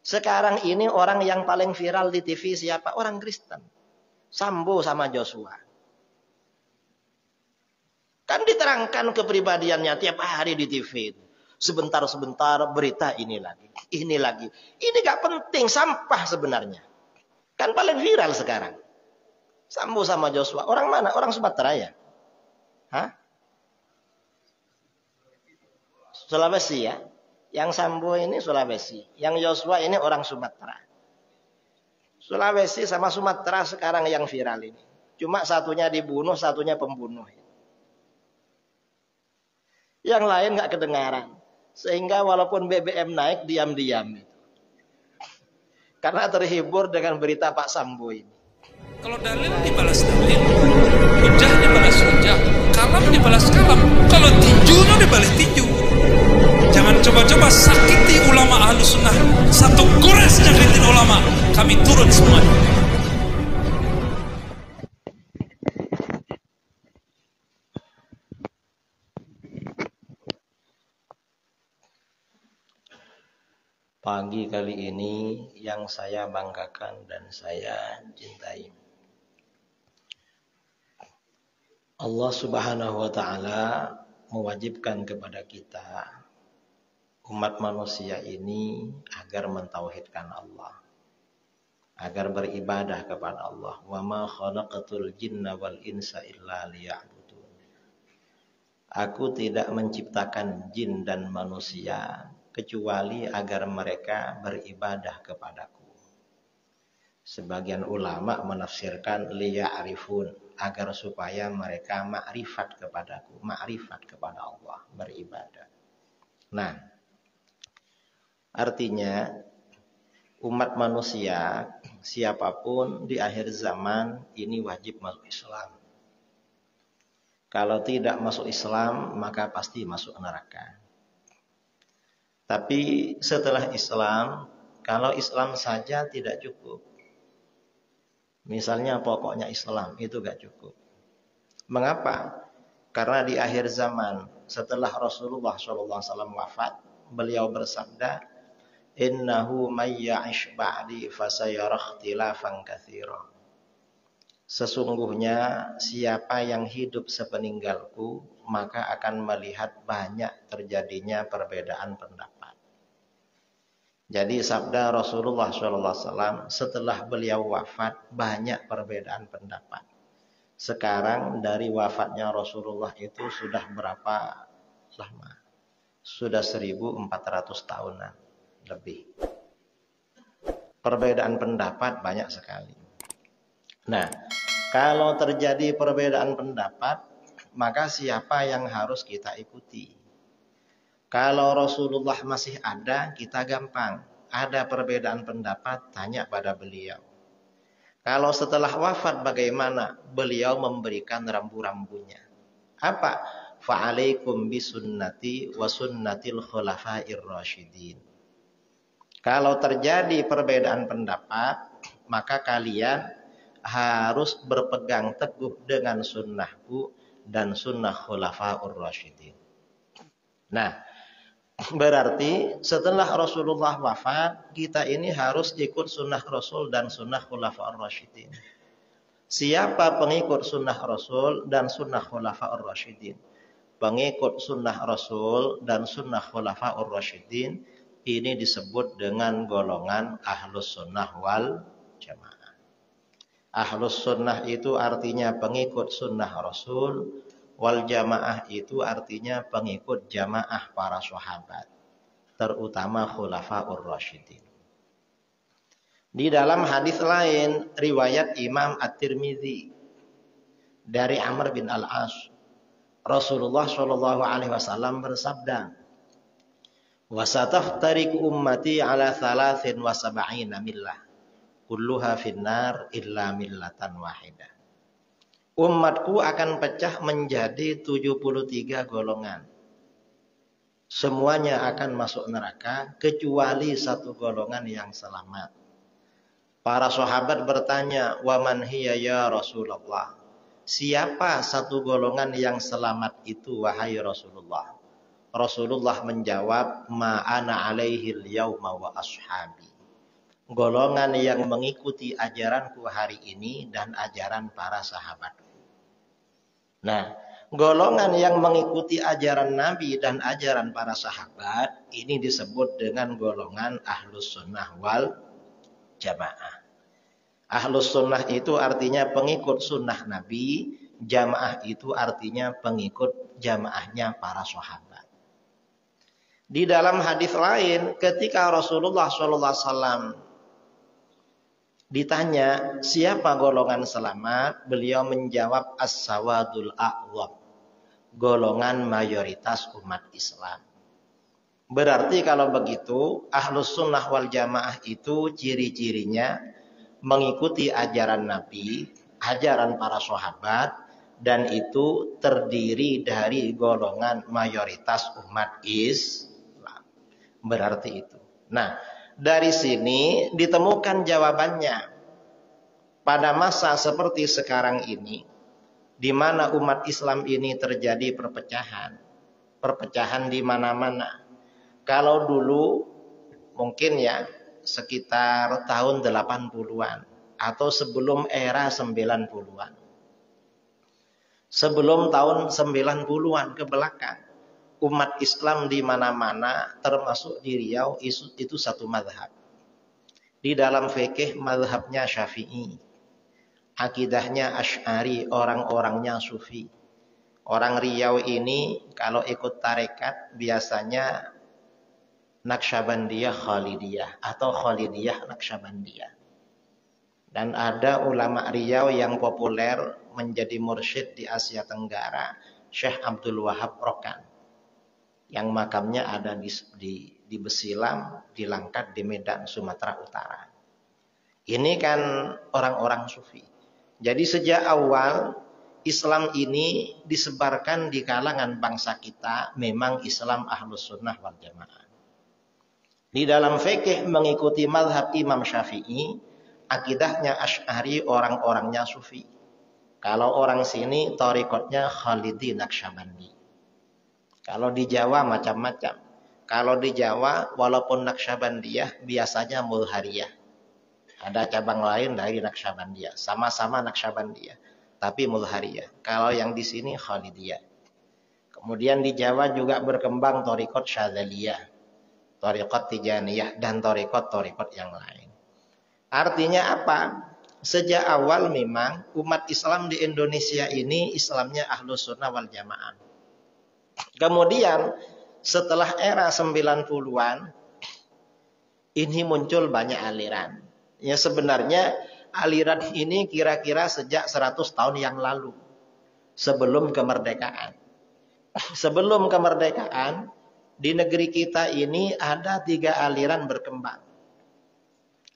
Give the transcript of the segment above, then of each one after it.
Sekarang ini orang yang paling viral di TV siapa? Orang Kristen. Sambo sama Joshua. Kan diterangkan kepribadiannya tiap hari di TV. Sebentar-sebentar berita ini lagi. Ini lagi. Ini gak penting. Sampah sebenarnya. Kan paling viral sekarang. Sambo sama Joshua. Orang mana? Orang Sumatera ya? Hah? Sulawesi ya? Yang Sambo ini Sulawesi. Yang Joshua ini orang Sumatera. Sulawesi sama Sumatera sekarang yang viral ini. Cuma satunya dibunuh, satunya pembunuh. Yang lain gak kedengaran. Sehingga walaupun BBM naik, diam-diam. Karena terhibur dengan berita Pak Sambo ini. Kalau dalil dibalas dalil, hujah dibalas hujah, kalam dibalas kalam. Kalau tinju dibalas tinju. Jangan coba-coba sakiti ulama ahlu sunnah. Satu gores nyakitin ulama, kami turun semuanya. Pagi kali ini yang saya banggakan dan saya cintai, Allah Subhanahu wa ta'ala mewajibkan kepada kita umat manusia ini agar mentauhidkan Allah, agar beribadah kepada Allah. Wa ma khalaqatul jinna wal insa illa liya'budun. Aku tidak menciptakan jin dan manusia kecuali agar mereka beribadah kepadaku. Sebagian ulama menafsirkan liya'rifun, agar supaya mereka makrifat kepadaku, makrifat kepada Allah, beribadah. Nah, artinya umat manusia siapapun di akhir zaman ini wajib masuk Islam. Kalau tidak masuk Islam maka pasti masuk neraka. Tapi setelah Islam, kalau Islam saja tidak cukup. Misalnya pokoknya Islam itu gak cukup. Mengapa? Karena di akhir zaman setelah Rasulullah SAW wafat, beliau bersabda, innahu may ya'ish ba'di fasayara ikhtilafan katsira. Sesungguhnya siapa yang hidup sepeninggalku maka akan melihat banyak terjadinya perbedaan pendapat. Jadi sabda Rasulullah SAW setelah beliau wafat banyak perbedaan pendapat. Sekarang dari wafatnya Rasulullah itu sudah berapa lama? Sudah 1400 tahunan lebih. Perbedaan pendapat banyak sekali. Nah, kalau terjadi perbedaan pendapat, maka siapa yang harus kita ikuti? Kalau Rasulullah masih ada, kita gampang. Ada perbedaan pendapat, tanya pada beliau. Kalau setelah wafat bagaimana? Beliau memberikan rambu-rambunya. Apa? Fa'alaikum bisunnati wa sunnatil khulafair rasyidin. Kalau terjadi perbedaan pendapat, maka kalian harus berpegang teguh dengan sunnahku dan sunnah khulafaur rasyidin. Nah, berarti setelah Rasulullah wafat, kita ini harus ikut sunnah Rasul dan sunnah khulafaur rasyidin. Siapa pengikut sunnah Rasul dan sunnah khulafaur rasyidin? Pengikut sunnah Rasul dan sunnah khulafaur rasyidin ini disebut dengan golongan ahlus sunnah wal jamaah. Ahlus sunnah itu artinya pengikut sunnah Rasul, wal jamaah itu artinya pengikut jamaah para sahabat, terutama khulafaur rasyidin. Di dalam hadis lain riwayat Imam At-Tirmidzi dari Amr bin Al-As, Rasulullah SAW bersabda, "Wasataftariqu ummati ala 73 millah, kulluha finnar illa millatan wahidah." Umatku akan pecah menjadi 73 golongan. Semuanya akan masuk neraka kecuali satu golongan yang selamat. Para sahabat bertanya, "Wa man hiya ya Rasulullah?" Siapa satu golongan yang selamat itu wahai Rasulullah? Rasulullah menjawab, "Ma ana alaihi al-yauma wa ashabi." golongan yang mengikuti ajaranku hari ini dan ajaran para sahabat. Nah, golongan yang mengikuti ajaran Nabi dan ajaran para sahabat ini disebut dengan golongan Ahlus Sunnah wal Jamaah. Ahlus Sunnah itu artinya pengikut sunnah Nabi, Jamaah itu artinya pengikut jamaahnya para sahabat. Di dalam hadis lain, ketika Rasulullah SAW ditanya siapa golongan selamat, beliau menjawab as-sawadul a'wam, golongan mayoritas umat Islam. Berarti kalau begitu, Ahlus Sunnah wal Jamaah itu ciri-cirinya mengikuti ajaran Nabi, ajaran para sahabat, dan itu terdiri dari golongan mayoritas umat Islam. Berarti itu. Nah, dari sini ditemukan jawabannya. Pada masa seperti sekarang ini, di mana umat Islam ini terjadi perpecahan. Perpecahan di mana-mana. Kalau dulu mungkin ya sekitar tahun 80-an atau sebelum era 90-an. Sebelum tahun 90-an ke belakang, umat Islam di mana-mana termasuk di Riau itu satu mazhab. Di dalam fikih mazhabnya Syafi'i. Akidahnya Asy'ari, orang-orangnya Sufi. Orang Riau ini kalau ikut tarekat biasanya Naqsyabandiyah Khalidiyah atau Khalidiyah Naqsyabandiyah. Dan ada ulama Riau yang populer menjadi mursyid di Asia Tenggara, Syekh Abdul Wahab Rokan. Yang makamnya ada di Besilam, di Langkat, di Medan, Sumatera Utara. Ini kan orang-orang Sufi. Jadi sejak awal Islam ini disebarkan di kalangan bangsa kita memang Islam Ahlus Sunnah wal Jamaah. Di dalam fikih mengikuti mazhab Imam Syafi'i, akidahnya Asy'ari, orang-orangnya Sufi. Kalau orang sini thariqatnya Khalidi Naqsyabandi. Kalau di Jawa macam-macam. Kalau di Jawa walaupun Naqsyabandiyah biasanya Mulhariyah. Ada cabang lain dari Naqsyabandiyah. Sama-sama Naqsyabandiyah. Tapi Mulhariyah. Kalau yang di sini Khalidiyah. Kemudian di Jawa juga berkembang thariqat Syadzaliyah. Thariqat Tijaniyah. Dan thariqat yang lain. Artinya apa? Sejak awal memang umat Islam di Indonesia ini Islamnya Ahlus Sunnah wal Jamaah. Kemudian setelah era 90-an ini muncul banyak aliran. Ya sebenarnya aliran ini kira-kira sejak 100 tahun yang lalu. Sebelum kemerdekaan. Sebelum kemerdekaan di negeri kita ini ada 3 aliran berkembang.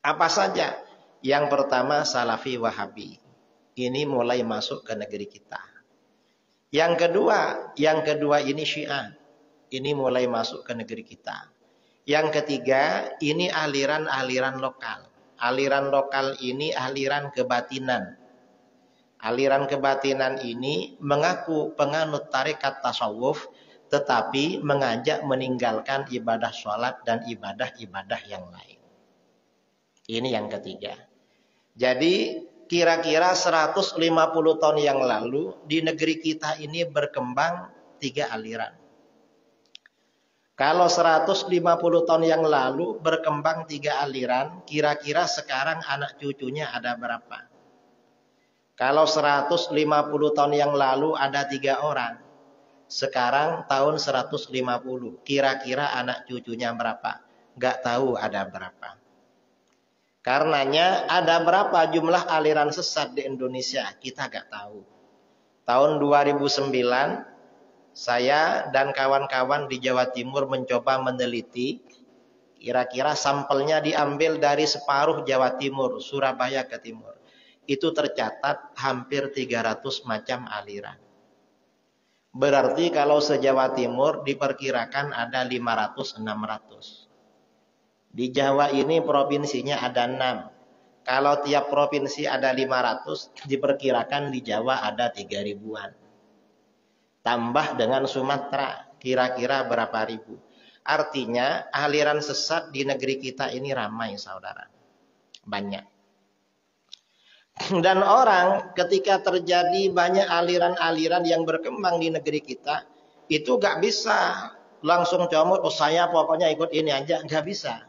Apa saja? Yang pertama Salafi Wahabi. Ini mulai masuk ke negeri kita. Yang kedua ini Syiah. Ini mulai masuk ke negeri kita. Yang ketiga, ini aliran-aliran lokal. Aliran lokal ini aliran kebatinan. Aliran kebatinan ini mengaku penganut tarekat tasawuf, tetapi mengajak meninggalkan ibadah sholat dan ibadah-ibadah yang lain. Ini yang ketiga. Jadi kira-kira 150 tahun yang lalu di negeri kita ini berkembang 3 aliran. Kalau 150 tahun yang lalu berkembang 3 aliran, kira-kira sekarang anak cucunya ada berapa? Kalau 150 tahun yang lalu ada 3 orang, sekarang tahun 150, kira-kira anak cucunya berapa? Gak tahu ada berapa. Karenanya ada berapa jumlah aliran sesat di Indonesia? Kita gak tahu. Tahun 2009, saya dan kawan-kawan di Jawa Timur mencoba meneliti. Kira-kira sampelnya diambil dari separuh Jawa Timur, Surabaya ke timur. Itu tercatat hampir 300 macam aliran. Berarti kalau se-Jawa Timur diperkirakan ada 500-600. Di Jawa ini provinsinya ada 6. Kalau tiap provinsi ada 500, diperkirakan di Jawa ada 3.000-an. Tambah dengan Sumatera, kira-kira berapa ribu. Artinya aliran sesat di negeri kita ini ramai, saudara. Banyak. Dan orang ketika terjadi banyak aliran-aliran yang berkembang di negeri kita, itu gak bisa langsung comot, oh saya pokoknya ikut ini aja, gak bisa.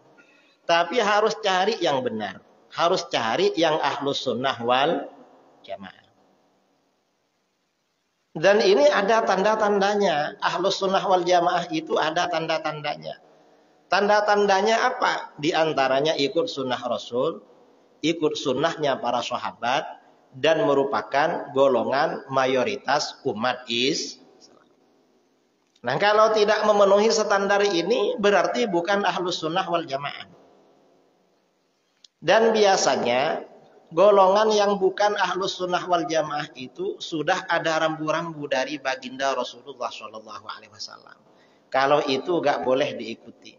Tapi harus cari yang benar. Harus cari yang ahlus sunnah wal jamaah. Dan ini ada tanda-tandanya. Ahlus sunnah wal jamaah itu ada tanda-tandanya. Tanda-tandanya apa? Di antaranya ikut sunnah Rasul, ikut sunnahnya para sahabat, dan merupakan golongan mayoritas umat Islam. Nah, kalau tidak memenuhi standar ini, berarti bukan ahlus sunnah wal jamaah. Dan biasanya golongan yang bukan ahlus sunnah wal jamaah itu sudah ada rambu-rambu dari baginda Rasulullah SAW. Kalau itu gak boleh diikuti.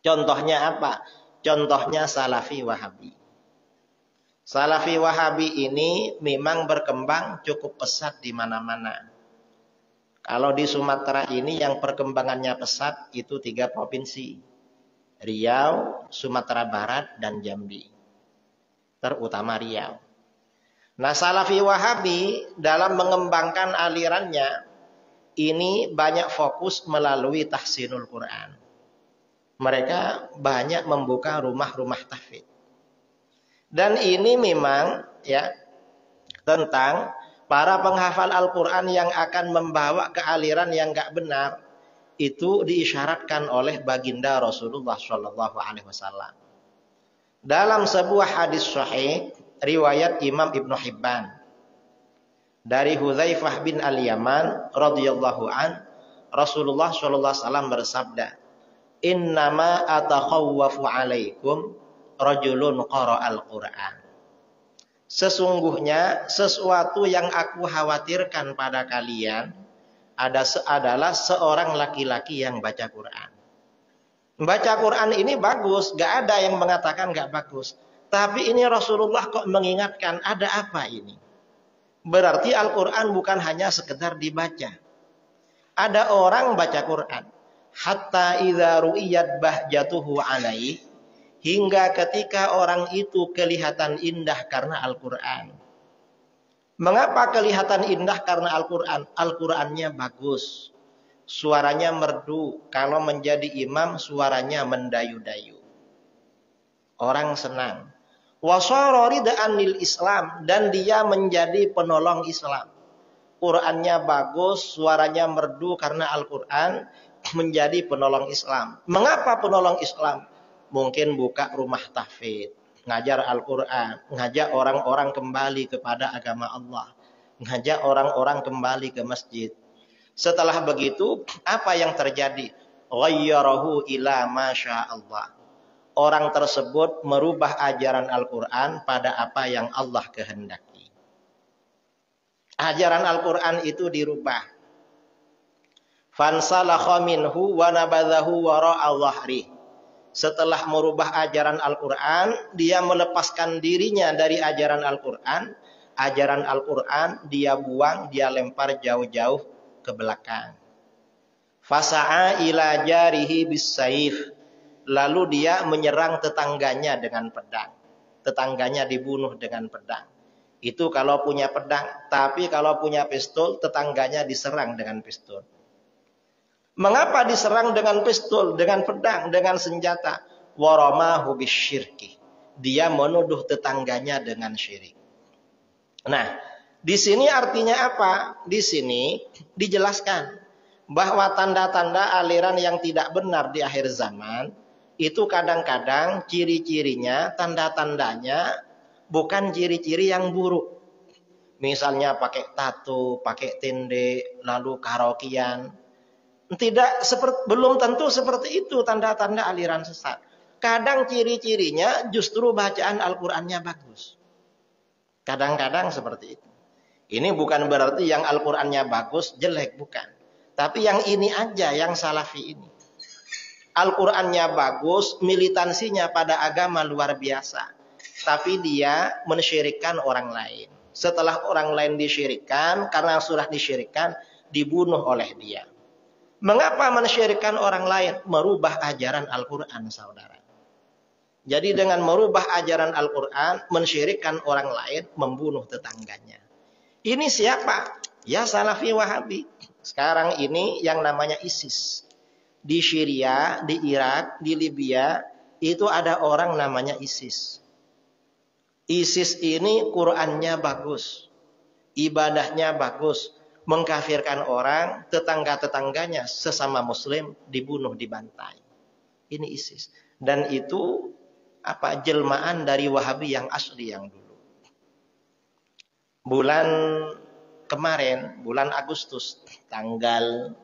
Contohnya apa? Contohnya Salafi Wahabi. Salafi Wahabi ini memang berkembang cukup pesat di mana-mana. Kalau di Sumatera ini yang perkembangannya pesat itu 3 provinsi. Riau, Sumatera Barat, dan Jambi. Terutama Riau. Nah, Salafi Wahabi dalam mengembangkan alirannya ini banyak fokus melalui tahsinul Quran. Mereka banyak membuka rumah-rumah tahfidz. Dan ini memang ya tentang para penghafal Al-Quran yang akan membawa ke aliran yang gak benar. Itu diisyaratkan oleh baginda Rasulullah SAW. Dalam sebuah hadis sahih riwayat Imam Ibnu Hibban dari Hudzaifah bin Al-Yaman radhiyallahu an, Rasulullah SAW bersabda, "Innama atakhawwafu alaikum rajulun qara'al Qur'an." Sesungguhnya sesuatu yang aku khawatirkan pada kalian adalah seorang laki-laki yang baca Quran. Baca Quran ini bagus, gak ada yang mengatakan gak bagus. Tapi ini Rasulullah kok mengingatkan, ada apa ini? Berarti Al-Quran bukan hanya sekedar dibaca. Ada orang baca Quran. Hatta idza ru'iyat bahjatuhu alaihi, hingga ketika orang itu kelihatan indah karena Al-Quran. Mengapa kelihatan indah karena Al-Quran? Al-Qurannya bagus. Suaranya merdu. Kalau menjadi imam, suaranya mendayu-dayu. Orang senang. Wasara ridaan lil Islam. Dan dia menjadi penolong Islam. Qurannya bagus, suaranya merdu karena Al-Quran, menjadi penolong Islam. Mengapa penolong Islam? Mungkin buka rumah tahfidz, ngajar Al-Quran, ngajak orang-orang kembali kepada agama Allah, ngajak orang-orang kembali ke masjid. Setelah begitu, apa yang terjadi? Ghayyarahu ila masya Allah. Orang tersebut merubah ajaran Al-Quran pada apa yang Allah kehendaki. Ajaran Al-Quran itu dirubah. Fansalakha minhu wa nabadhahu wara'a dhahri. Setelah merubah ajaran Al-Quran, dia melepaskan dirinya dari ajaran Al-Quran. Ajaran Al-Quran dia buang, dia lempar jauh-jauh ke belakang. Fasa'a ila jarihi bis-saif. Lalu dia menyerang tetangganya dengan pedang. Tetangganya dibunuh dengan pedang. Itu kalau punya pedang. Tapi kalau punya pistol, tetangganya diserang dengan pistol. Mengapa diserang dengan pistol, dengan pedang, dengan senjata? Waramahu bisyirki. Dia menuduh tetangganya dengan syirik. Nah, di sini artinya apa? Di sini dijelaskan bahwa tanda-tanda aliran yang tidak benar di akhir zaman itu kadang-kadang ciri-cirinya, tanda-tandanya bukan ciri-ciri yang buruk. Misalnya pakai tato, pakai tende, lalu karaokean. Tidak belum tentu seperti itu tanda-tanda aliran sesat. Kadang ciri-cirinya justru bacaan Al-Qur'annya bagus. Kadang-kadang seperti itu. Ini bukan berarti yang Al-Qur'annya bagus jelek, bukan. Tapi yang ini aja, yang salafi ini. Al-Qur'annya bagus, militansinya pada agama luar biasa. Tapi dia mensyirikkan orang lain. Setelah orang lain disyirikkan, karena sudah disyirikkan, dibunuh oleh dia. Mengapa mensyirikkan orang lain? Merubah ajaran Al-Quran, saudara. Jadi dengan merubah ajaran Al-Quran, mensyirikkan orang lain, membunuh tetangganya. Ini siapa? Ya Salafi Wahabi. Sekarang ini yang namanya ISIS. Di Syria, di Irak, di Libya, itu ada orang namanya ISIS. ISIS ini Qurannya bagus. Ibadahnya bagus. Mengkafirkan orang, tetangga-tetangganya sesama muslim dibunuh, dibantai. Ini ISIS. Dan itu jelmaan dari Wahabi yang asli yang dulu. Bulan kemarin, bulan Agustus, tanggal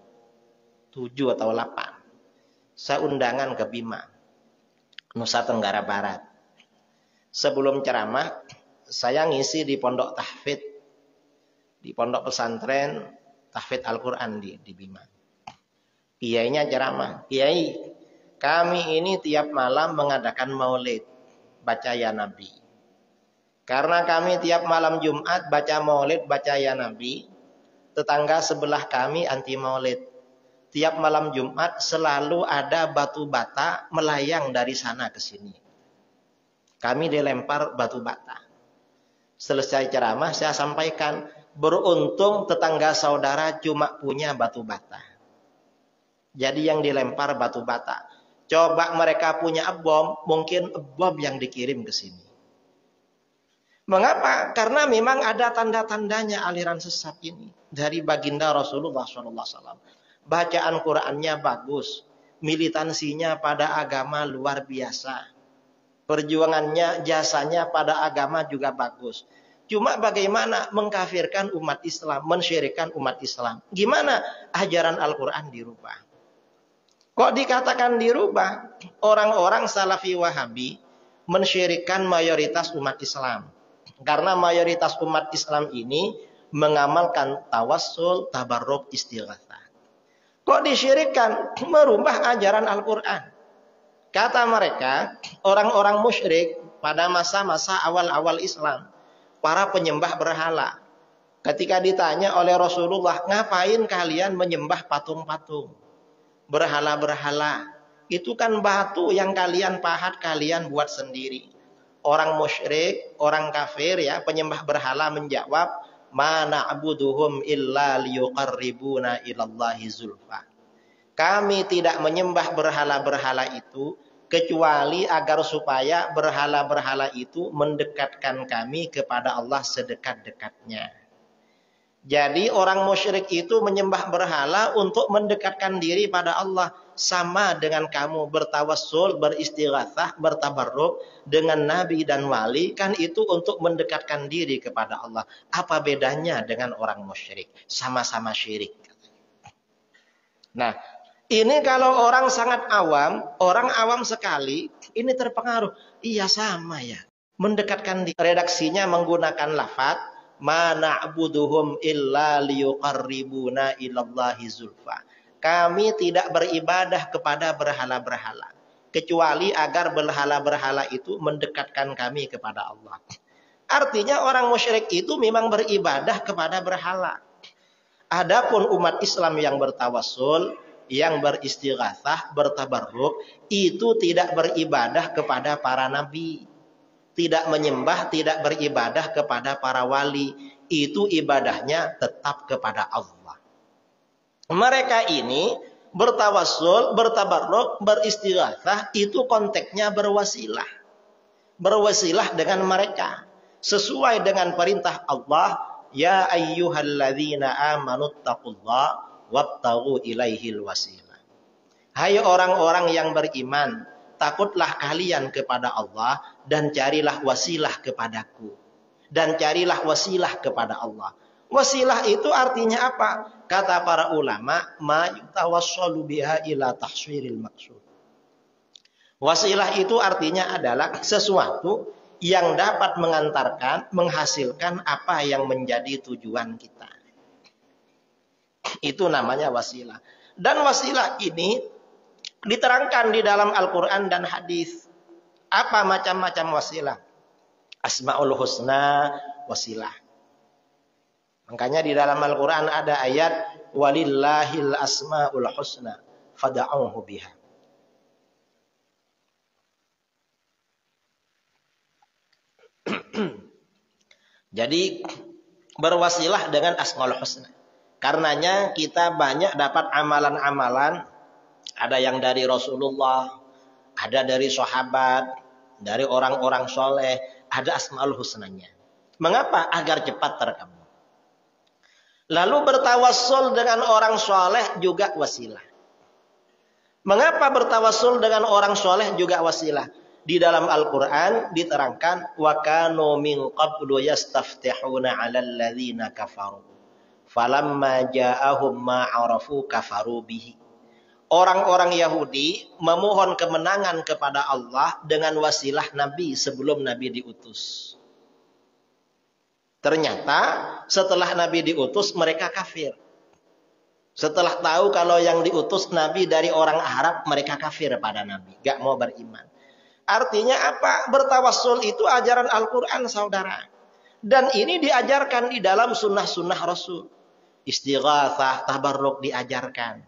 7 atau 8, saya undangan ke Bima, Nusa Tenggara Barat. Sebelum ceramah, saya ngisi di pondok tahfidz, di pondok pesantren tahfidz Al-Quran di Bima. Kiainya ceramah, Kiai, kami ini tiap malam mengadakan maulid, baca ya Nabi. Karena kami tiap malam Jumat baca maulid, baca ya Nabi, tetangga sebelah kami anti maulid. Tiap malam Jumat selalu ada batu bata melayang dari sana ke sini. Kami dilempar batu bata. Selesai ceramah saya sampaikan, beruntung tetangga saudara cuma punya batu bata. Jadi yang dilempar batu bata. Coba mereka punya bom, mungkin bom yang dikirim ke sini. Mengapa? Karena memang ada tanda-tandanya aliran sesat ini dari baginda Rasulullah SAW. Bacaan Qurannya bagus, militansinya pada agama luar biasa, perjuangannya, jasanya pada agama juga bagus. Cuma bagaimana mengkafirkan umat Islam, mensyirikkan umat Islam? Gimana ajaran Al-Quran dirubah? Kok dikatakan dirubah? Orang-orang Salafi Wahabi mensyirikkan mayoritas umat Islam. Karena mayoritas umat Islam ini mengamalkan tawassul, tabarruk, istighatsah. Kok disyirikkan? Merubah ajaran Al-Quran. Kata mereka, orang-orang musyrik pada masa-masa awal-awal Islam, para penyembah berhala, ketika ditanya oleh Rasulullah, ngapain kalian menyembah patung-patung, berhala-berhala? Itu kan batu yang kalian pahat, kalian buat sendiri. Orang musyrik, orang kafir ya, penyembah berhala menjawab, ma na'buduhum illa liyuqarribuna ilallahi zulfa. Kami tidak menyembah berhala-berhala itu kecuali agar supaya berhala-berhala itu mendekatkan kami kepada Allah sedekat-dekatnya. Jadi orang musyrik itu menyembah berhala untuk mendekatkan diri pada Allah. Sama dengan kamu bertawassul, beristighatsah, bertabarruk dengan nabi dan wali, kan itu untuk mendekatkan diri kepada Allah. Apa bedanya dengan orang musyrik? Sama-sama syirik. Nah, ini kalau orang sangat awam, orang awam sekali, ini terpengaruh. Iya sama ya. Mendekatkan diri. Redaksinya menggunakan lafaz ma na'buduhum illa liyuqarribuna ilallahi zulfa. Kami tidak beribadah kepada berhala-berhala kecuali agar berhala-berhala itu mendekatkan kami kepada Allah. Artinya orang musyrik itu memang beribadah kepada berhala. Adapun umat Islam yang bertawassul, yang beristighatsah, bertabarruk, itu tidak beribadah kepada para nabi, tidak menyembah, tidak beribadah kepada para wali. Itu ibadahnya tetap kepada Allah. Mereka ini bertawassul, bertabarruk, beristighatsah, itu konteksnya berwasilah. Berwasilah dengan mereka. Sesuai dengan perintah Allah, ya ayyuhalladzina amanuttaqullaha wabtaghu ilaihil wasilah. Hai orang-orang yang beriman, takutlah kalian kepada Allah dan carilah wasilah kepadaku. Dan carilah wasilah kepada Allah. Wasilah itu artinya apa? Kata para ulama, ma yutawassalu biha ila tahsiril maksud. Wasilah itu artinya adalah sesuatu yang dapat mengantarkan, menghasilkan apa yang menjadi tujuan kita. Itu namanya wasilah. Dan wasilah ini diterangkan di dalam Al-Quran dan hadis. Apa macam-macam wasilah? Asmaul husna wasilah. Makanya di dalam Al-Quran ada ayat walillahil asmaul husna fada'uhu biha. Jadi berwasilah dengan Asmaul Husna. Karenanya kita banyak dapat amalan-amalan, ada yang dari Rasulullah, ada dari sahabat, dari orang-orang soleh, ada Asmaul Husnanya. Mengapa? Agar cepat terekam. Lalu bertawassul dengan orang soleh juga wasilah. Mengapa bertawassul dengan orang soleh juga wasilah? Di dalam Al-Quran diterangkan, وَكَانُوا مِنْ قَبْلُ يَسْتَفْتِحُونَ عَلَى الَّذِينَ كَفَرُوا فَلَمَّا جَاءَهُمْ مَا عَرَفُوا كَفَرُوا بِهِ. Orang-orang Yahudi memohon kemenangan kepada Allah dengan wasilah Nabi sebelum Nabi diutus. Ternyata setelah Nabi diutus mereka kafir. Setelah tahu kalau yang diutus Nabi dari orang Arab, mereka kafir pada Nabi. Gak mau beriman. Artinya apa? Bertawassul itu ajaran Al-Quran, saudara. Dan ini diajarkan di dalam sunnah-sunnah Rasul. Istighatsah, tabarruk diajarkan.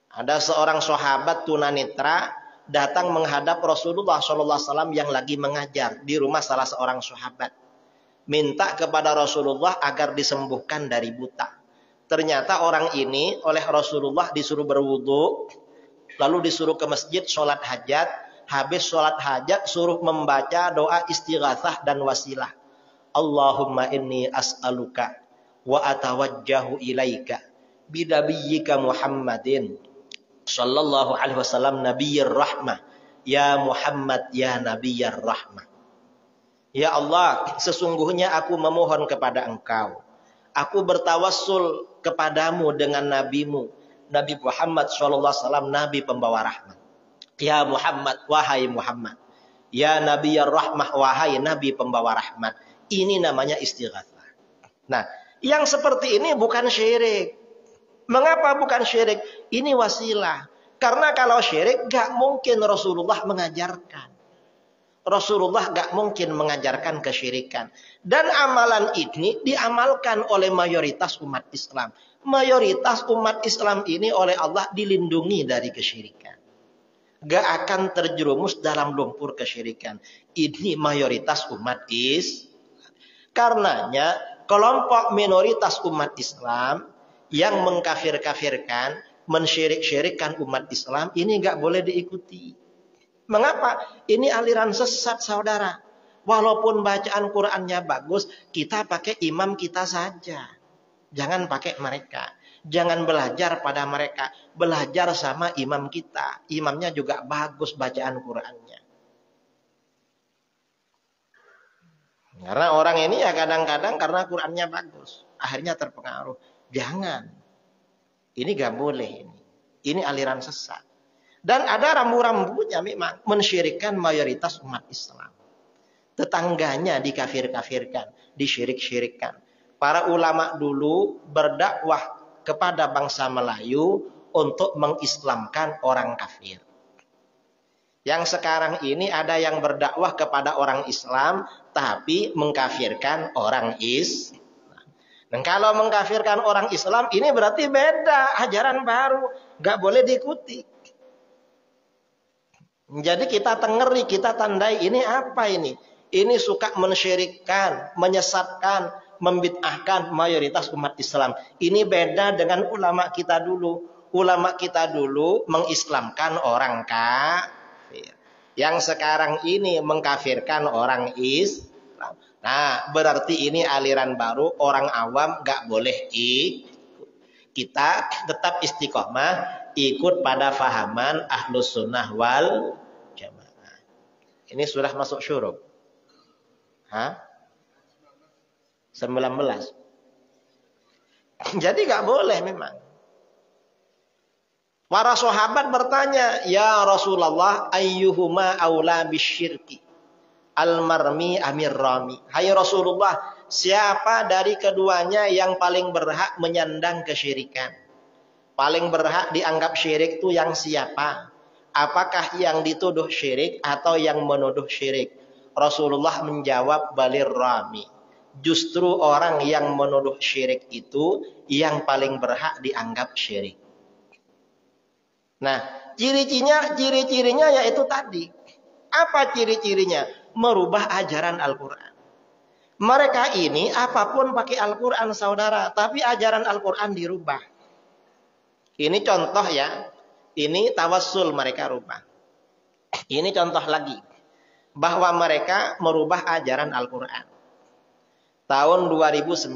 Ada seorang sahabat tunanetra datang menghadap Rasulullah SAW yang lagi mengajar di rumah salah seorang sahabat. Minta kepada Rasulullah agar disembuhkan dari buta. Ternyata orang ini oleh Rasulullah disuruh berwudu, lalu disuruh ke masjid sholat hajat. Habis sholat hajat suruh membaca doa istighatsah dan wasilah. Allahumma inni as'aluka wa atawajjahu ilaika bidabiyyika Muhammadin sallallahu alaihi wasallam nabiyyir rahmah. Ya Muhammad ya nabiyyir rahmah. Ya Allah, sesungguhnya aku memohon kepada Engkau. Aku bertawassul kepadamu dengan nabimu, Nabi Muhammad sallallahu alaihi wasallam, nabi pembawa rahmat. Ya Muhammad, wahai Muhammad. Ya Nabiyyur Rahmah, wahai nabi pembawa rahmat. Ini namanya istighatsah. Nah, yang seperti ini bukan syirik. Mengapa bukan syirik? Ini wasilah. Karena kalau syirik gak mungkin Rasulullah mengajarkan. Rasulullah gak mungkin mengajarkan kesyirikan. Dan amalan ini diamalkan oleh mayoritas umat Islam. Mayoritas umat Islam ini oleh Allah dilindungi dari kesyirikan. Gak akan terjerumus dalam lumpur kesyirikan. Ini mayoritas umat Islam. Karenanya kelompok minoritas umat Islam yang mengkafir-kafirkan, mensyirik-syirikkan umat Islam, ini gak boleh diikuti. Mengapa? Ini aliran sesat, saudara. Walaupun bacaan Qur'annya bagus, kita pakai imam kita saja. Jangan pakai mereka. Jangan belajar pada mereka. Belajar sama imam kita. Imamnya juga bagus bacaan Qur'annya. Karena orang ini ya kadang-kadang karena Qur'annya bagus, akhirnya terpengaruh. Jangan. Ini gak boleh ini. Ini aliran sesat. Dan ada rambu-rambunya memang mensyirikkan mayoritas umat Islam. Tetangganya dikafir-kafirkan, disyirik-syirikkan. Para ulama dulu berdakwah kepada bangsa Melayu untuk mengislamkan orang kafir. Yang sekarang ini ada yang berdakwah kepada orang Islam tapi mengkafirkan orang Islam. Dan kalau mengkafirkan orang Islam ini berarti beda, ajaran baru, gak boleh diikuti. Jadi kita tengeri, kita tandai ini apa ini? Ini suka mensyirikkan, menyesatkan, membid'ahkan mayoritas umat Islam. Ini beda dengan ulama kita dulu. Ulama kita dulu mengislamkan orang kafir. Yang sekarang ini mengkafirkan orang Islam. Nah, berarti ini aliran baru, orang awam gak boleh ikut. Kita tetap istiqomah, ikut pada fahaman Ahlus Sunnah wal Jamaah. Ini sudah masuk syuruk. 19. Jadi gak boleh memang. Para sahabat bertanya, ya Rasulullah, ayyuhuma aula bisyirki, al-marmi amir rami. Hai Rasulullah, siapa dari keduanya yang paling berhak menyandang kesyirikan? Paling berhak dianggap syirik itu yang siapa? Apakah yang dituduh syirik atau yang menuduh syirik? Rasulullah menjawab, balir rami. Justru orang yang menuduh syirik itu yang paling berhak dianggap syirik. Nah, ciri-cirinya yaitu tadi. Apa ciri-cirinya? Merubah ajaran Al-Quran. Mereka ini apapun pakai Al-Quran saudara, tapi ajaran Al-Quran dirubah. Ini contoh ya, ini tawassul mereka rubah. Ini contoh lagi, bahwa mereka merubah ajaran Al-Quran. Tahun 2009,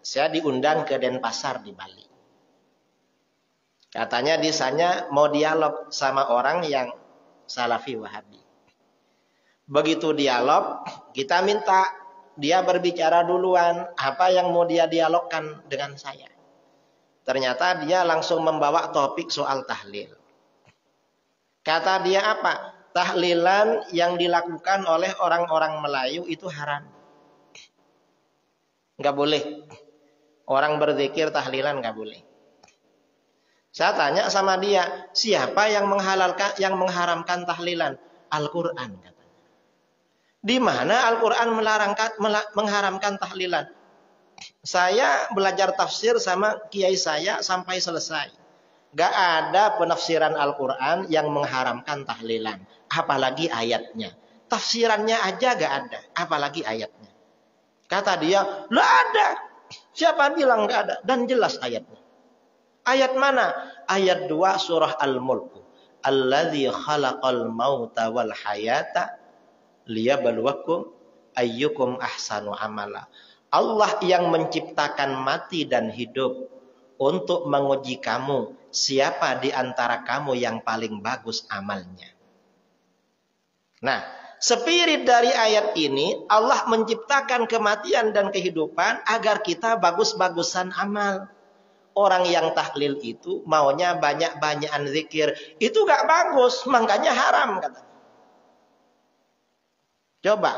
saya diundang ke Denpasar di Bali. Katanya di sana mau dialog sama orang yang Salafi Wahabi. Begitu dialog, kita minta dia berbicara duluan, apa yang mau dia dialogkan dengan saya. Ternyata dia langsung membawa topik soal tahlil. Kata dia apa? Tahlilan yang dilakukan oleh orang-orang Melayu itu haram. Nggak boleh. Orang berzikir tahlilan nggak boleh. Saya tanya sama dia, siapa yang mengharamkan tahlilan? Al-Quran katanya. Di mana Al-Quran mengharamkan tahlilan? Saya belajar tafsir sama kiai saya sampai selesai. Gak ada penafsiran Al-Quran yang mengharamkan tahlilan. Apalagi ayatnya. Tafsirannya aja gak ada. Apalagi ayatnya. Kata dia, lah ada. Siapa bilang gak ada? Dan jelas ayatnya. Ayat mana? Ayat 2 surah Al-Mulk. Alladzi khalaqal mauta wal hayata liyabluwakum ayyukum ahsanu amala. Allah yang menciptakan mati dan hidup untuk menguji kamu, siapa di antara kamu yang paling bagus amalnya. Nah, spirit dari ayat ini, Allah menciptakan kematian dan kehidupan agar kita bagus-bagusan amal. Orang yang tahlil itu maunya banyak-banyakan zikir. Itu gak bagus, makanya haram katanya. Coba,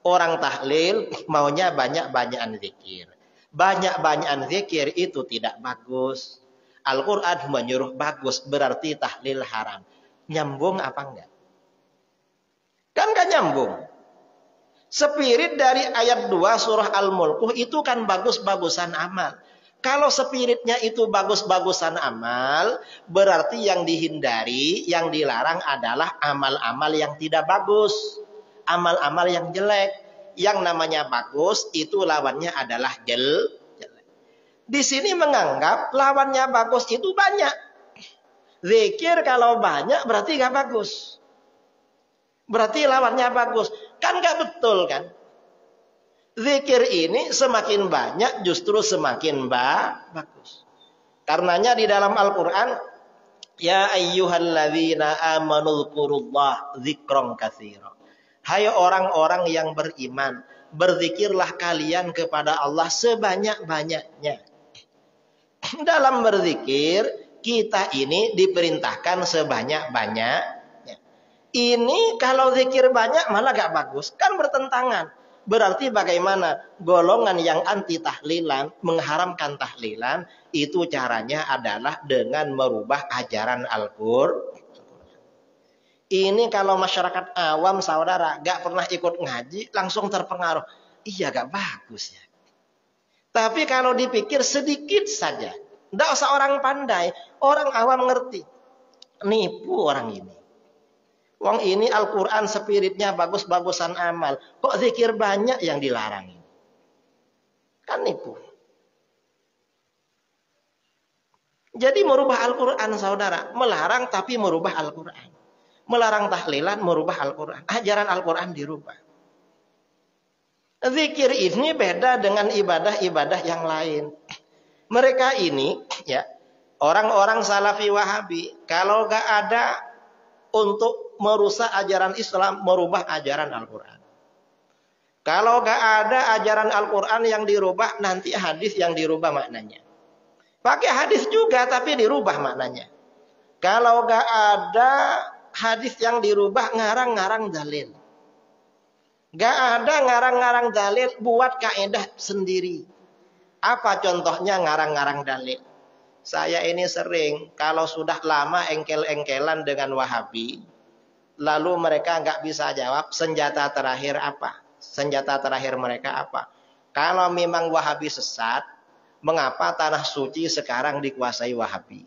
orang tahlil maunya banyak-banyakan zikir. Banyak-banyakan zikir itu tidak bagus. Al-Quran menyuruh bagus, berarti tahlil haram. Nyambung apa enggak? Kan gak nyambung. Spirit dari ayat 2 surah Al-Mulk itu kan bagus-bagusan amal. Kalau spiritnya itu bagus-bagusan amal, berarti yang dihindari, yang dilarang adalah amal-amal yang tidak bagus. Amal-amal yang jelek. Yang namanya bagus, itu lawannya adalah jelek. Di sini menganggap lawannya bagus itu banyak. Zikir kalau banyak berarti gak bagus. Berarti lawannya bagus. Kan gak betul kan? Zikir ini semakin banyak justru semakin bagus. Karenanya di dalam Al-Quran, ya ayyuhalladzina amanu dzkurullah dzikran katsira. Hai orang-orang yang beriman, berzikirlah kalian kepada Allah sebanyak-banyaknya. Dalam berzikir, kita ini diperintahkan sebanyak-banyaknya. Ini kalau zikir banyak malah gak bagus, kan bertentangan. Berarti bagaimana? Golongan yang anti tahlilan, mengharamkan tahlilan, itu caranya adalah dengan merubah ajaran Al-Quran. Ini kalau masyarakat awam saudara, gak pernah ikut ngaji, langsung terpengaruh. Iya gak bagus ya. Tapi kalau dipikir sedikit saja, tidak usah orang pandai, orang awam ngerti. Nipu orang ini. Wong ini Al-Quran spiritnya bagus-bagusan amal. Kok zikir banyak yang dilarang ini? Kan nipu. Jadi merubah Al-Quran saudara. Melarang tapi merubah Al-Quran. Melarang tahlilan, merubah Al-Quran. Ajaran Al-Quran dirubah. Zikir ini beda dengan ibadah-ibadah yang lain. Mereka ini, ya, orang-orang Salafi Wahabi, kalau gak ada untuk merusak ajaran Islam, merubah ajaran Al-Quran. Kalau gak ada ajaran Al-Quran yang dirubah, nanti hadis yang dirubah maknanya. Pakai hadis juga tapi dirubah maknanya. Kalau gak ada hadis yang dirubah, ngarang-ngarang dalil. Gak ada ngarang-ngarang dalil, buat kaidah sendiri. Apa contohnya ngarang-ngarang dalil? Saya ini sering, kalau sudah lama engkel-engkelan dengan Wahabi, lalu mereka nggak bisa jawab, senjata terakhir apa? Senjata terakhir mereka apa? Kalau memang Wahabi sesat, mengapa tanah suci sekarang dikuasai Wahabi?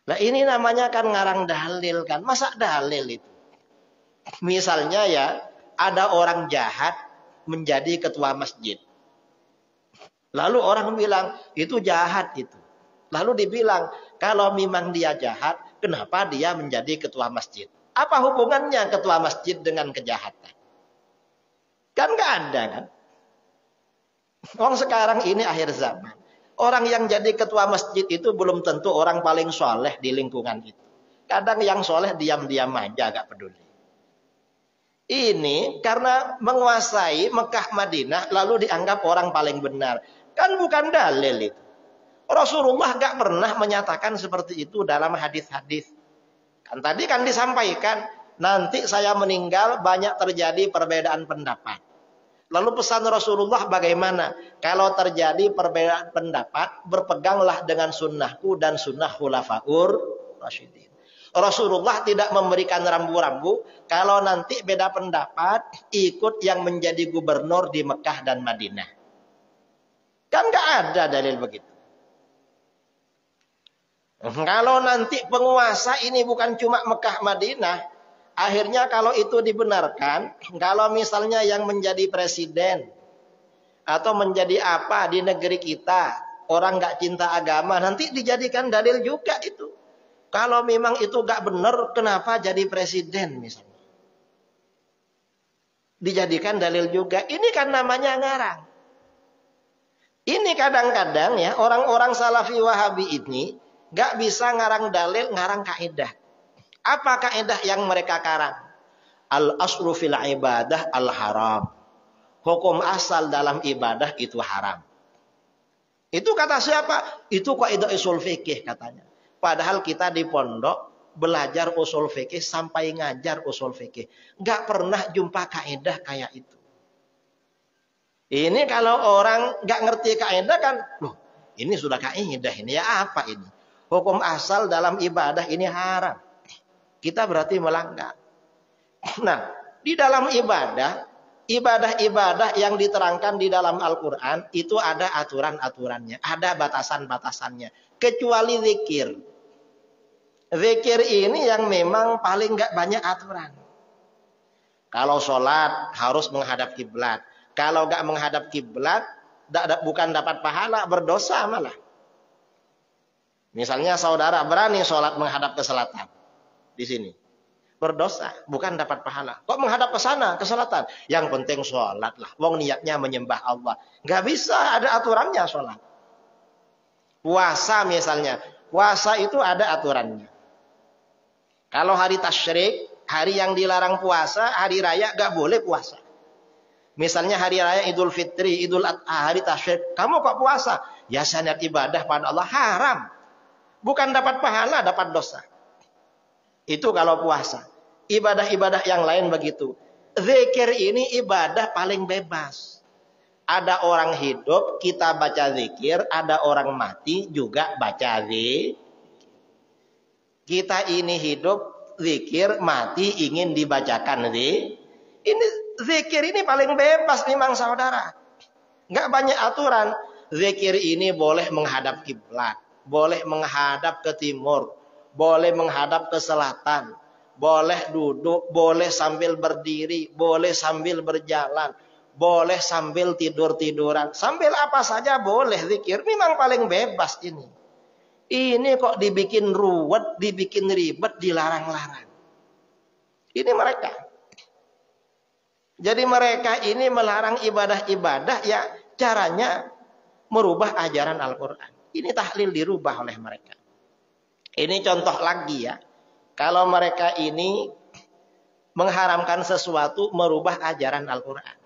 Nah ini namanya kan ngarang dalil kan, masa dalil itu? Misalnya ya, ada orang jahat menjadi ketua masjid. Lalu orang bilang, itu jahat itu. Lalu dibilang, kalau memang dia jahat, kenapa dia menjadi ketua masjid? Apa hubungannya ketua masjid dengan kejahatan? Kan nggak ada kan? Orang sekarang ini akhir zaman. Orang yang jadi ketua masjid itu belum tentu orang paling soleh di lingkungan itu. Kadang yang soleh diam-diam aja, gak peduli. Ini karena menguasai Mekah Madinah lalu dianggap orang paling benar. Kan bukan dalil itu. Rasulullah gak pernah menyatakan seperti itu dalam hadis-hadis. Kan tadi kan disampaikan, nanti saya meninggal banyak terjadi perbedaan pendapat. Lalu pesan Rasulullah bagaimana? Kalau terjadi perbedaan pendapat, berpeganglah dengan sunnahku dan sunnah khulafaur rasyidin. Rasulullah tidak memberikan rambu-rambu. Kalau nanti beda pendapat, ikut yang menjadi gubernur di Mekah dan Madinah. Kan gak ada dalil begitu. Kalau nanti penguasa ini bukan cuma Mekah Madinah, akhirnya kalau itu dibenarkan, kalau misalnya yang menjadi presiden atau menjadi apa di negeri kita, orang gak cinta agama, nanti dijadikan dalil juga itu. Kalau memang itu gak benar, kenapa jadi presiden misalnya? Dijadikan dalil juga. Ini kan namanya ngarang. Ini kadang-kadang ya, orang-orang Salafi Wahabi ini gak bisa ngarang dalil, ngarang kaidah. Apa kaidah yang mereka karang? Al-aslu fil ibadah al-haram. Hukum asal dalam ibadah itu haram. Itu kata siapa? Itu kaidah usul fikih katanya. Padahal kita di pondok belajar usul fikih sampai ngajar usul fikih. Gak pernah jumpa kaidah kayak itu. Ini kalau orang gak ngerti kaidah kan, loh ini sudah kaidah ini ya apa ini? Hukum asal dalam ibadah ini haram. Kita berarti melanggar. Nah, di dalam ibadah-ibadah yang diterangkan di dalam Al-Quran, itu ada aturan-aturannya, ada batasan-batasannya. Kecuali zikir. Zikir ini yang memang paling gak banyak aturan. Kalau sholat harus menghadap kiblat. Kalau gak menghadap kiblat, bukan dapat pahala, berdosa malah. Misalnya saudara berani sholat menghadap ke selatan. Di sini. Berdosa. Bukan dapat pahala. Kok menghadap ke sana, ke selatan? Yang penting sholat lah. Wong niatnya menyembah Allah. Gak bisa, ada aturannya sholat. Puasa misalnya. Puasa itu ada aturannya. Kalau hari tasyrik, hari yang dilarang puasa, hari raya gak boleh puasa. Misalnya hari raya Idul Fitri, Idul Adha, hari tasyrik. Kamu kok puasa? Ya saya niat ibadah pada Allah. Haram. Bukan dapat pahala, dapat dosa. Itu kalau puasa. Ibadah-ibadah yang lain begitu. Zikir ini ibadah paling bebas. Ada orang hidup, kita baca zikir. Ada orang mati, juga baca zikir. Kita ini hidup, zikir, mati, ingin dibacakan zikir. Ini zikir ini paling bebas memang saudara. Nggak banyak aturan. Zikir ini boleh menghadap kiblat. Boleh menghadap ke timur. Boleh menghadap ke selatan. Boleh duduk. Boleh sambil berdiri. Boleh sambil berjalan. Boleh sambil tidur-tiduran. Sambil apa saja boleh zikir. Memang paling bebas ini. Ini kok dibikin ruwet, dibikin ribet, dilarang-larang. Ini mereka. Jadi mereka ini melarang ibadah-ibadah ya caranya merubah ajaran Al-Quran. Ini tahlil dirubah oleh mereka. Ini contoh lagi ya. Kalau mereka ini mengharamkan sesuatu merubah ajaran Al-Quran.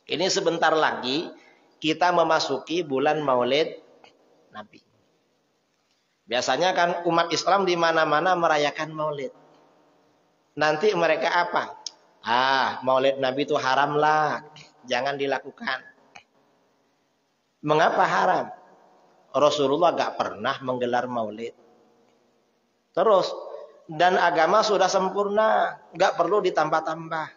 Ini sebentar lagi kita memasuki bulan Maulid Nabi. Biasanya kan umat Islam di mana-mana merayakan Maulid. Nanti mereka apa? Maulid Nabi itu haram lah. Jangan dilakukan. Mengapa haram? Rasulullah gak pernah menggelar maulid. Terus, dan agama sudah sempurna. Gak perlu ditambah-tambah.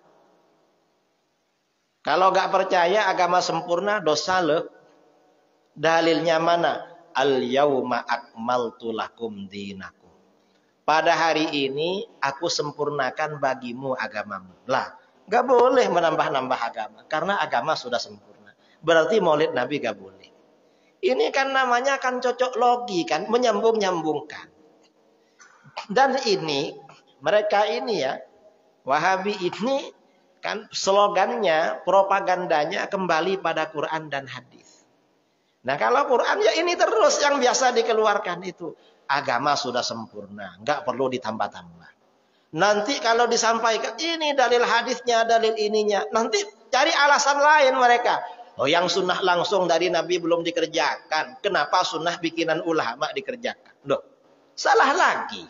Kalau gak percaya agama sempurna, dosa loh. Dalilnya mana? Al-yawma akmaltu lakum dinakum. Pada hari ini, aku sempurnakan bagimu agamamu. Lah, Gak boleh menambah-nambah agama. Karena agama sudah sempurna. Berarti maulid Nabi gak boleh. Ini kan namanya kan cocok logi kan. Menyambung-nyambungkan. Dan ini, mereka ini ya, Wahabi ini kan slogannya, propagandanya kembali pada Quran dan hadis. Nah kalau Quran ya ini terus yang biasa dikeluarkan itu. Agama sudah sempurna. Gak perlu ditambah-tambah. Nanti kalau disampaikan, ini dalil hadisnya, dalil ininya. Nanti cari alasan lain mereka. Oh yang sunnah langsung dari Nabi belum dikerjakan. Kenapa sunnah bikinan ulama dikerjakan? Loh, salah lagi.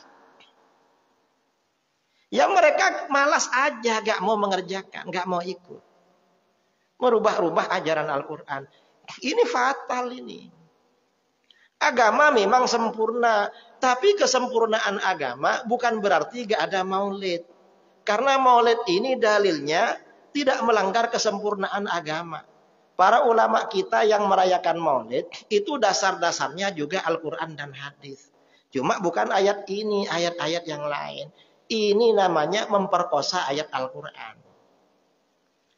Ya mereka malas aja, gak mau mengerjakan, gak mau ikut. Merubah-rubah ajaran Al-Quran. Ini fatal ini. Agama memang sempurna, tapi kesempurnaan agama bukan berarti gak ada maulid. Karena maulid ini dalilnya tidak melanggar kesempurnaan agama. Para ulama kita yang merayakan maulid, itu dasar-dasarnya juga Al-Quran dan hadis. Cuma bukan ayat ini, ayat-ayat yang lain. Ini namanya memperkosa ayat Al-Quran.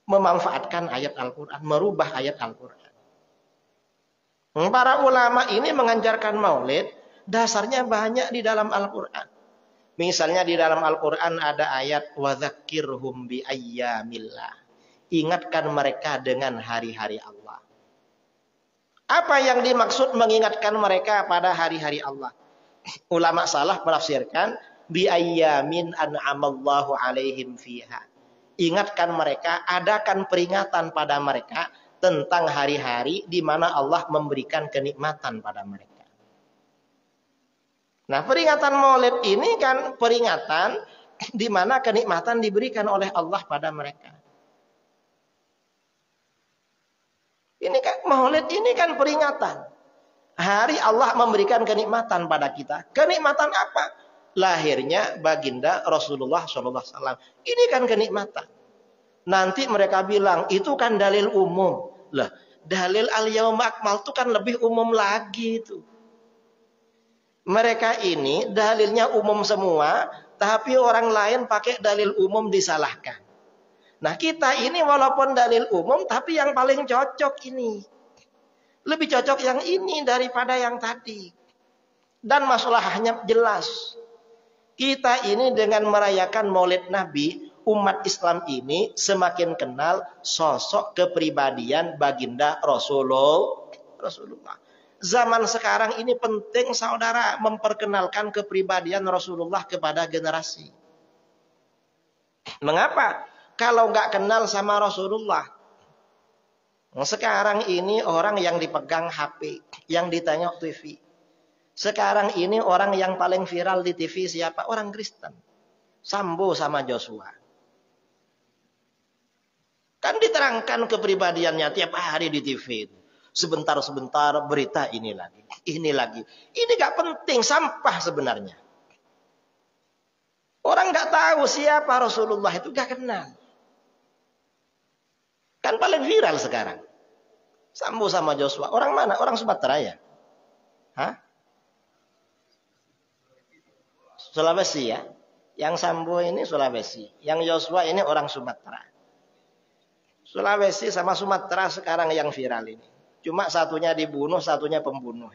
Memanfaatkan ayat Al-Quran, merubah ayat Al-Quran. Para ulama ini mengajarkan maulid, dasarnya banyak di dalam Al-Quran. Misalnya di dalam Al-Quran ada ayat وَذَكِّرْهُمْ بِأَيَّامِلَّهِ. Ingatkan mereka dengan hari-hari Allah. Apa yang dimaksud mengingatkan mereka pada hari-hari Allah? Ulama salaf menafsirkan biayyamin an'amallahu alaihim fiha. Ingatkan mereka, adakan peringatan pada mereka tentang hari-hari di mana Allah memberikan kenikmatan pada mereka. Nah, peringatan Maulid ini kan peringatan di mana kenikmatan diberikan oleh Allah pada mereka. Ini kan Maulid ini kan peringatan. Hari Allah memberikan kenikmatan pada kita. Kenikmatan apa? Lahirnya baginda Rasulullah SAW. Ini kan kenikmatan. Nanti mereka bilang, itu kan dalil umum. Lah, dalil al-yawma akmal itu kan lebih umum lagi itu. Mereka ini dalilnya umum semua, tapi orang lain pakai dalil umum disalahkan. Nah, kita ini walaupun dalil umum, tapi yang paling cocok ini. Lebih cocok yang ini daripada yang tadi. Dan masalahnya jelas. Kita ini dengan merayakan Maulid Nabi, umat Islam ini semakin kenal sosok kepribadian baginda Rasulullah. Zaman sekarang ini penting saudara memperkenalkan kepribadian Rasulullah kepada generasi. Mengapa? Kalau nggak kenal sama Rasulullah. Sekarang ini orang yang dipegang HP, yang ditengok TV. Sekarang ini orang yang paling viral di TV siapa? Orang Kristen. Sambo sama Joshua. Kan diterangkan kepribadiannya tiap hari di TV itu. Sebentar-sebentar berita ini lagi. Ini lagi. Ini gak penting. Sampah sebenarnya. Orang gak tahu siapa Rasulullah itu. Gak kenal. Kan paling viral sekarang. Sambo sama Joshua. Orang mana? Orang Sumatera ya? Hah? Sulawesi ya? Yang Sambo ini Sulawesi. Yang Joshua ini orang Sumatera. Sulawesi sama Sumatera sekarang yang viral ini. Cuma satunya dibunuh, satunya pembunuh.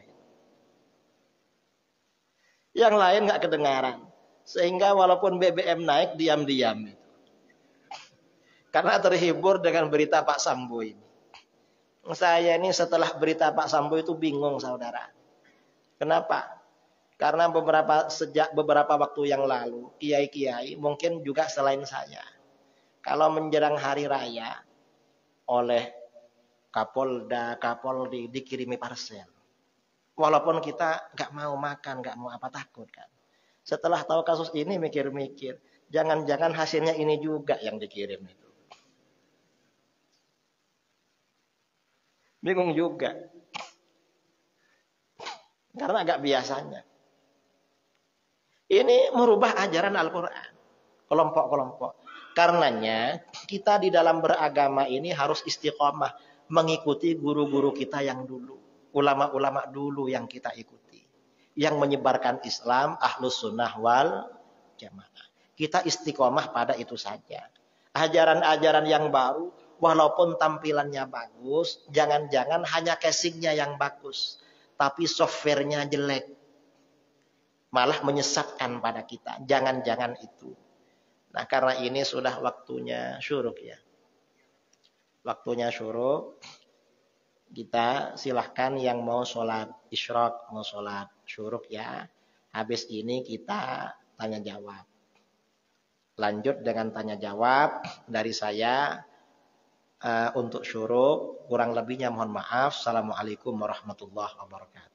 Yang lain gak kedengaran. Sehingga walaupun BBM naik, diam-diam. Karena terhibur dengan berita Pak Sambo ini. Saya ini setelah berita Pak Sambo itu bingung saudara. Kenapa? Karena sejak beberapa waktu yang lalu, kiai-kiai mungkin juga selain saya. Kalau menjelang hari raya, oleh Kapolda, Kapoldi dikirimi parcel. Walaupun kita gak mau makan, gak mau apa, takut kan. Setelah tahu kasus ini mikir-mikir, jangan-jangan hasilnya ini juga yang dikirim itu. Bingung juga. Karena agak biasanya. Ini merubah ajaran Al-Quran. Kelompok-kelompok. Karenanya kita di dalam beragama ini harus istiqomah. Mengikuti guru-guru kita yang dulu. Ulama-ulama dulu yang kita ikuti. Yang menyebarkan Islam, Ahlus Sunnah wal Jamaah. Kita istiqomah pada itu saja. Ajaran-ajaran yang baru, walaupun tampilannya bagus, jangan-jangan hanya casingnya yang bagus, tapi softwarenya jelek, malah menyesatkan pada kita. Jangan-jangan itu. Nah, karena ini sudah waktunya syuruk ya. Waktunya syuruk. Kita silahkan yang mau sholat isyraq, mau sholat syuruk ya. Habis ini kita tanya jawab. Lanjut dengan tanya jawab dari saya untuk syuruk. Kurang lebihnya mohon maaf. Assalamualaikum warahmatullahi wabarakatuh.